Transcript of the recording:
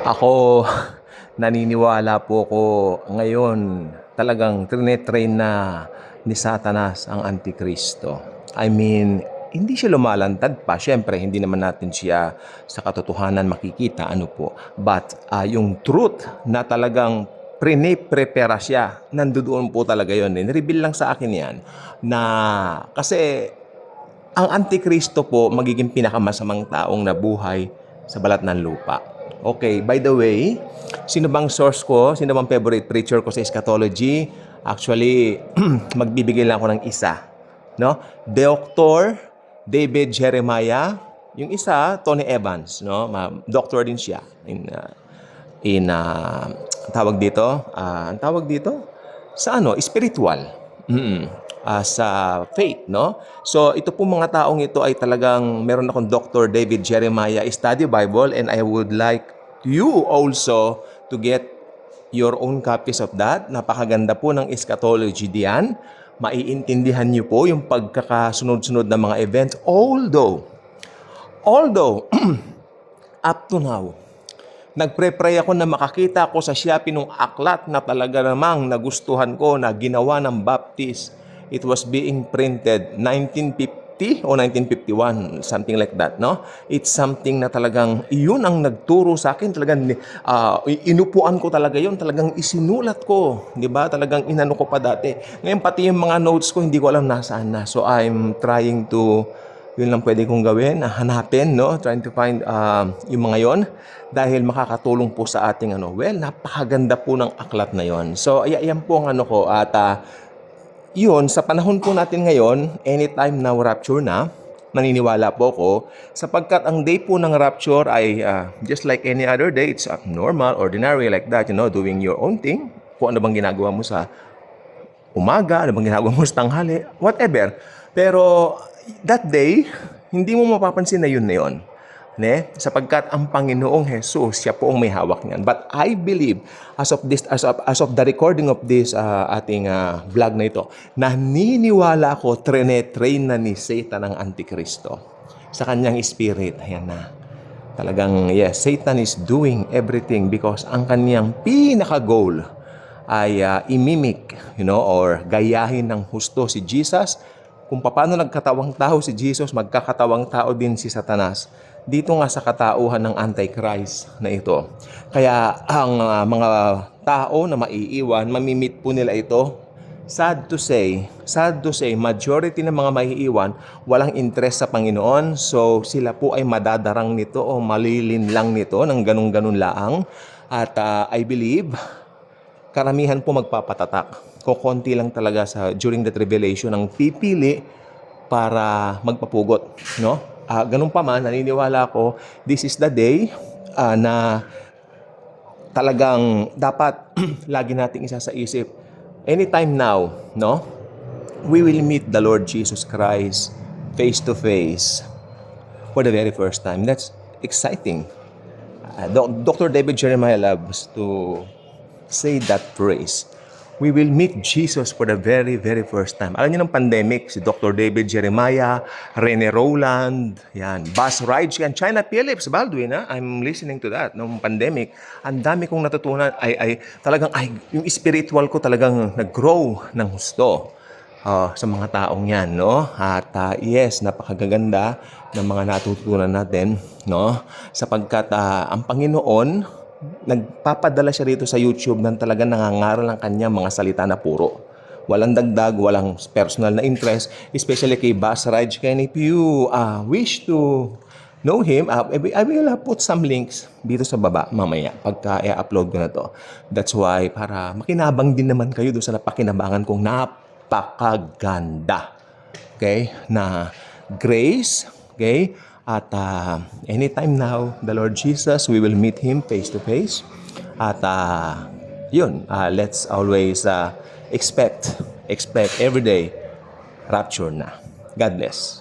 Ako, naniniwala po ko ngayon talagang trine-train na ni Satanas ang Antikristo. I mean, hindi siya lumalantad pa. Siyempre, hindi naman natin siya sa katotohanan makikita, ano po. But yung truth na talagang prepara siya, nandoon po talaga yun. Nireveal lang sa akin yan na kasi ang Antikristo po magiging pinakamasamang taong nabuhay sa balat ng lupa. Okay, by the way, sino bang source ko? Sino bang favorite preacher ko sa eschatology? Actually, magbibigay lang ako ng isa. No? Dr. David Jeremiah. Yung isa, Tony Evans. No? Doctor din siya ang tawag dito, sa spiritual. Sa faith, no? So, ito po mga taong ito ay talagang meron akong Dr. David Jeremiah Study Bible, and I would like you also to get your own copies of that. Napakaganda po ng eschatology diyan. Maiintindihan niyo po yung pagkakasunod-sunod ng mga events. Although, up to now, nagpre-pray ako na makakita ko sa Shopee nung aklat na talaga namang nagustuhan ko na ginawa ng Baptist. It was being printed 1950 o 1951, something like that, no? It's something na talagang iyon ang nagturo sa akin, talagang inupuan ko talaga yon, talagang isinulat ko, di ba? Talagang inano ko pa dati. Ngayon pati yung mga notes ko hindi ko alam nasaan na. So I'm trying to, yun lang pwede kong gawin, hanapin, no? Trying to find yung mga yon dahil makakatulong po sa ating napakaganda po ng aklat na yon. So ayan po ang ko at yun, sa panahon po natin ngayon, anytime na rapture na, naniniwala po ko, sapagkat ang day po ng rapture ay just like any other day, it's normal, ordinary like that, doing your own thing. Kung ano bang ginagawa mo sa umaga, ano bang ginagawa mo sa tanghali, whatever. Pero that day, hindi mo mapapansin na yun. Sapagkat ang Panginoong Jesus, siya po ang may hawak niyan. But I believe, as of the recording of this ating vlog na ito, naniniwala ko, train na ni Satan ang Antikristo sa kanyang spirit. Ayan na. Talagang, yes, Satan is doing everything because ang kanyang pinaka-goal ay imimik, or gayahin ng husto si Jesus. Kung paano nagkatawang tao si Jesus, magkakatawang tao din si Satanas. Dito nga sa katauhan ng Antichrist na ito. Kaya ang mga tao na maiiwan, mamimit po nila ito. Sad to say, majority ng mga maiiwan, walang interest sa Panginoon. So sila po ay madadarang nito o malilinlang nito ng ganun-ganun laang. At I believe, karamihan po magpapatatak. Kukunti lang talaga during the tribulation ang pipili para magpapugot, no? Ganun pa man, naniniwala ko, this is the day na talagang dapat lagi nating isa sa isip. Anytime now, no? We will meet the Lord Jesus Christ face to face for the very first time. That's exciting. Dr. David Jeremiah loves to say that phrase. We will meet Jesus for the very, very first time. Alam niyo ng pandemic, si Dr. David Jeremiah, Rene Rowland, yan, Buzz Rage, yan, China Phillips, Baldwin, I'm listening to that, nung pandemic. Ang dami kong natutunan, yung spiritual ko talagang nag-grow ng husto sa mga taong yan, no? At yes, napakaganda ng mga natutunan natin, no? Sapagkat ang Panginoon, nagpapadala siya rito sa YouTube ng talagang nangangaral ng kanyang mga salita na puro. Walang dagdag, walang personal na interest, especially kay Buzz Rage. And if you wish to know him, I will put some links dito sa baba mamaya pagka i-upload ko na to. That's why, para makinabang din naman kayo doon sa napakinabangan kong napakaganda. Okay? Na grace, okay? At anytime now, the Lord Jesus, we will meet Him face to face. At let's always expect every day rapture na. God bless.